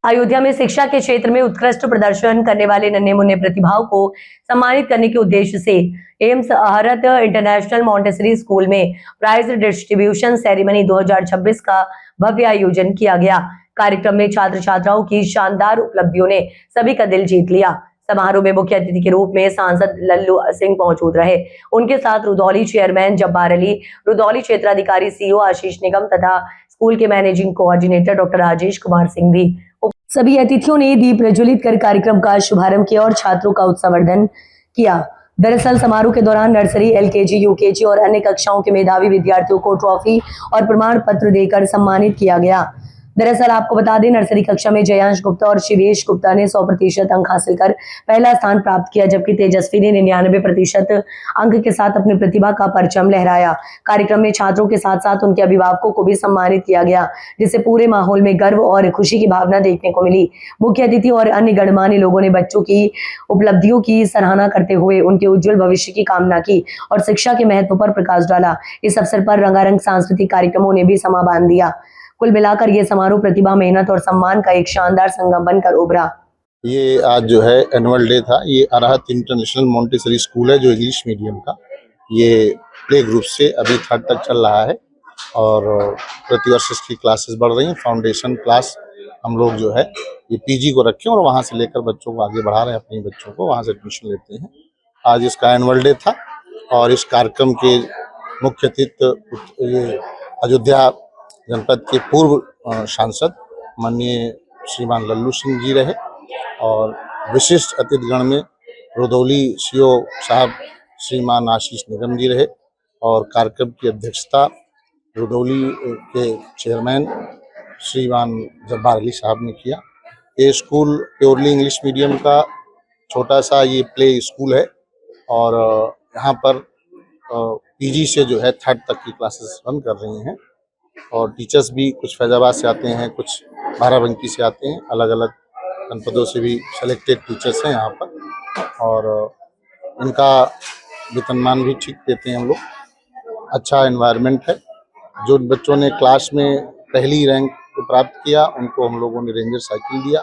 अयोध्या में शिक्षा के क्षेत्र में उत्कृष्ट प्रदर्शन करने वाले नन्हे मुन्ने प्रतिभाओं को सम्मानित करने के उद्देश्य से एम्स हरत इंटरनेशनल मॉन्टेसरी स्कूल में प्राइज डिस्ट्रीब्यूशन सेरेमनी 2026 का भव्य आयोजन किया गया। कार्यक्रम में छात्र छात्राओं की शानदार उपलब्धियों ने सभी का दिल जीत लिया। समारोह में मुख्य अतिथि के रूप में सांसद लल्लू सिंह मौजूद रहे। उनके साथ रुधौली चेयरमैन जब्बार अली, रुधौली क्षेत्राधिकारी सीओ आशीष निगम तथा स्कूल के managing coordinator doctor Rajesh Kumar Singh भी। सभी अतिथियों ने दीप प्रज्वलित कर कार्यक्रम का शुभारंभ किया और छात्रों का उत्सवर्धन किया। दरअसल समारोह के दौरान नर्सरी, एलकेजी, यूकेजी और अन्य कक्षाओं के मेधावी विद्यार्थियों को ट्रॉफी और प्रमाण पत्र देकर सम्मानित किया गया। दरअसल आपको बता दें, नर्सरी कक्षा में जयांश गुप्ता और शिवेश गुप्ता ने 100% अंक हासिल कर पहला स्थान प्राप्त किया, जबकि तेजस्वी ने 99% अंक के साथ अपनी प्रतिभा का परचम लहराया। कार्यक्रम में छात्रों के साथ साथ उनके अभिभावकों को भी सम्मानित किया गया, जिससे पूरे माहौल में गर्व और खुशी की भावना देखने को मिली। मुख्य अतिथि और अन्य गणमान्य लोगों ने बच्चों की उपलब्धियों की सराहना करते हुए उनके उज्जवल भविष्य की कामना की और शिक्षा के महत्व पर प्रकाश डाला। इस अवसर पर रंगारंग सांस्कृतिक कार्यक्रमों ने भी समा बांध दिया। कुल मिलाकर ये समारोह प्रतिभा, मेहनत और सम्मान का एक शानदार संगम बनकर उभरा। ये आज जो है एनुअल डे था। ये अरहत इंटरनेशनल मॉन्टेसरी स्कूल है जो इंग्लिश मीडियम का, ये प्ले ग्रुप से अभी 3rd तक चल रहा है और प्रतिवर्ष इसकी क्लासेस बढ़ रही हैं। फाउंडेशन क्लास हम लोग जो है ये पीजी को रखे और वहाँ से लेकर बच्चों को आगे बढ़ा रहे हैं, अपने बच्चों को वहाँ से एडमिशन लेते हैं। आज इसका एनुअल डे था और इस कार्यक्रम के मुख्य अतिथि ये अयोध्या जनपद के पूर्व सांसद माननीय श्रीमान लल्लू सिंह जी रहे और विशिष्ट अतिथिगण में रुधौली सीओ साहब श्रीमान आशीष निगम जी रहे और कार्यक्रम की अध्यक्षता रुधौली के चेयरमैन श्रीमान जब्बार अली साहब ने किया। ये स्कूल प्योरली इंग्लिश मीडियम का छोटा सा ये प्ले स्कूल है और यहाँ पर पीजी से जो है 3rd तक की क्लासेस रन कर रही हैं और टीचर्स भी कुछ फैजाबाद से आते हैं, कुछ बाराबंकी से आते हैं, अलग अलग जनपदों से भी सेलेक्टेड टीचर्स हैं यहाँ पर और इनका वेतनमान भी ठीक देते हैं हम लोग। अच्छा एनवायरनमेंट है। जो बच्चों ने क्लास में पहली रैंक प्राप्त किया उनको हम लोगों ने रेंजर साइकिल दिया,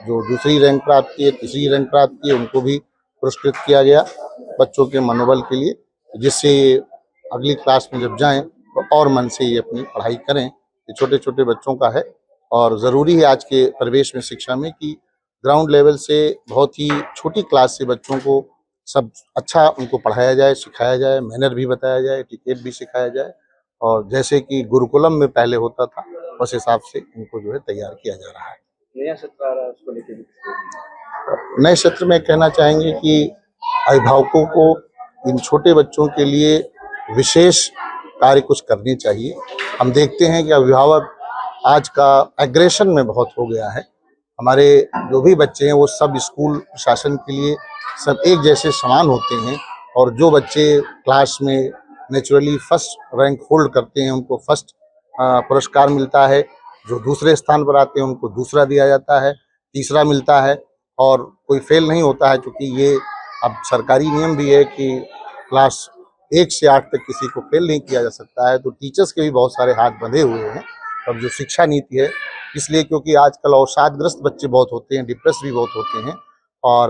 जो दूसरी रैंक प्राप्त किए, तीसरी रैंक प्राप्त किए उनको भी पुरस्कृत किया गया बच्चों के मनोबल के लिए, जिससे अगली क्लास में जब जाएं तो और मन से ये अपनी पढ़ाई करें। ये छोटे छोटे बच्चों का है और ज़रूरी है आज के परिवेश में शिक्षा में कि ग्राउंड लेवल से बहुत ही छोटी क्लास से बच्चों को सब अच्छा उनको पढ़ाया जाए, सिखाया जाए, मैनर भी बताया जाए, टिकेट भी सिखाया जाए और जैसे कि गुरुकुलम में पहले होता था उस हिसाब से इनको जो है तैयार किया जा रहा है। नया सत्र आ रहा है, उसको लेकर नए सत्र में कहना चाहेंगे कि अभिभावकों को इन छोटे बच्चों के लिए विशेष कार्य कुछ करनी चाहिए। हम देखते हैं कि अभिभावक आज का एग्रेशन में बहुत हो गया है। हमारे जो भी बच्चे हैं वो सब स्कूल प्रशासन के लिए सब एक जैसे समान होते हैं और जो बच्चे क्लास में नेचुरली फर्स्ट रैंक होल्ड करते हैं उनको फर्स्ट पुरस्कार मिलता है, जो दूसरे स्थान पर आते हैं उनको दूसरा दिया जाता है, तीसरा मिलता है और कोई फेल नहीं होता है, क्योंकि ये अब सरकारी नियम भी है कि क्लास 1 से 8 तक किसी को फेल नहीं किया जा सकता है। तो टीचर्स के भी बहुत सारे हाथ बंधे हुए हैं और जो शिक्षा नीति है इसलिए, क्योंकि आजकल अवसादग्रस्त बच्चे बहुत होते हैं, डिप्रेस भी बहुत होते हैं और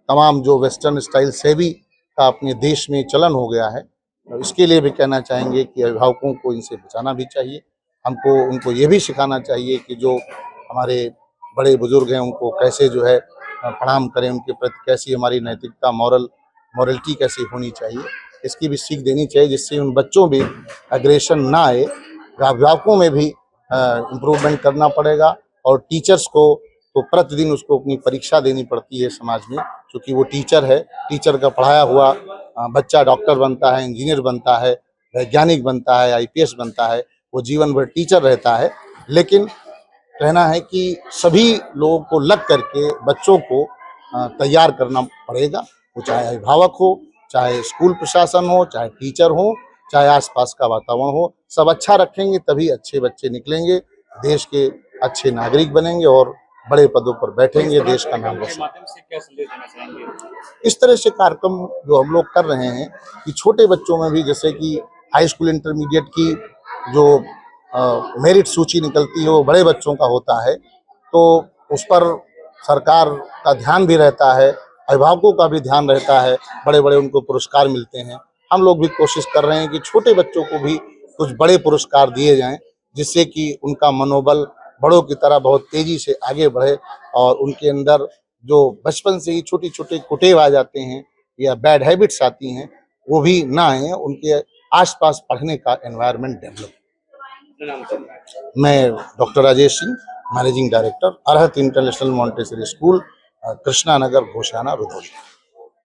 तमाम जो वेस्टर्न स्टाइल सेवी का अपने देश में चलन हो गया है, इसके लिए भी कहना चाहेंगे कि अभिभावकों को इनसे बचाना भी चाहिए। हमको उनको ये भी सिखाना चाहिए कि जो हमारे बड़े बुजुर्ग हैं उनको कैसे जो है प्रणाम करें, उनके प्रति कैसी हमारी नैतिकता, मॉरलिटी कैसी होनी चाहिए, इसकी भी सीख देनी चाहिए, जिससे उन बच्चों में एग्रेशन ना आए। अभिभावकों में भी इम्प्रूवमेंट करना पड़ेगा और टीचर्स को तो प्रतिदिन उसको अपनी परीक्षा देनी पड़ती है समाज में, क्योंकि वो टीचर है। टीचर का पढ़ाया हुआ बच्चा डॉक्टर बनता है, इंजीनियर बनता है, वैज्ञानिक बनता है, IPS बनता है, वो जीवन भर टीचर रहता है। लेकिन कहना है कि सभी लोगों को लग करके बच्चों को तैयार करना पड़ेगा, वो चाहे अभिभावक हो, चाहे स्कूल प्रशासन हो, चाहे टीचर हो, चाहे आसपास का वातावरण हो। सब अच्छा रखेंगे तभी अच्छे बच्चे निकलेंगे, देश के अच्छे नागरिक बनेंगे और बड़े पदों पर बैठेंगे, देश का नाम रोशन। इस तरह से कार्यक्रम जो हम लोग कर रहे हैं कि छोटे बच्चों में भी, जैसे कि हाई स्कूल इंटरमीडिएट की जो मेरिट सूची निकलती है वो बड़े बच्चों का होता है, तो उस पर सरकार का ध्यान भी रहता है, अभिभावकों का भी ध्यान रहता है, बड़े बड़े उनको पुरस्कार मिलते हैं। हम लोग भी कोशिश कर रहे हैं कि छोटे बच्चों को भी कुछ बड़े पुरस्कार दिए जाएं, जिससे कि उनका मनोबल बड़ों की तरह बहुत तेजी से आगे बढ़े और उनके अंदर जो बचपन से ही छोटी छोटे कुटेव आ जाते हैं या बैड हैबिट्स आती हैं वो भी ना आए, उनके आसपास पढ़ने का एनवायरनमेंट डेवलप। मैं doctor Rajesh Singh, managing director, Arhat international Montessori school, Krishna Nagar, Ghoshana, Rudhauli.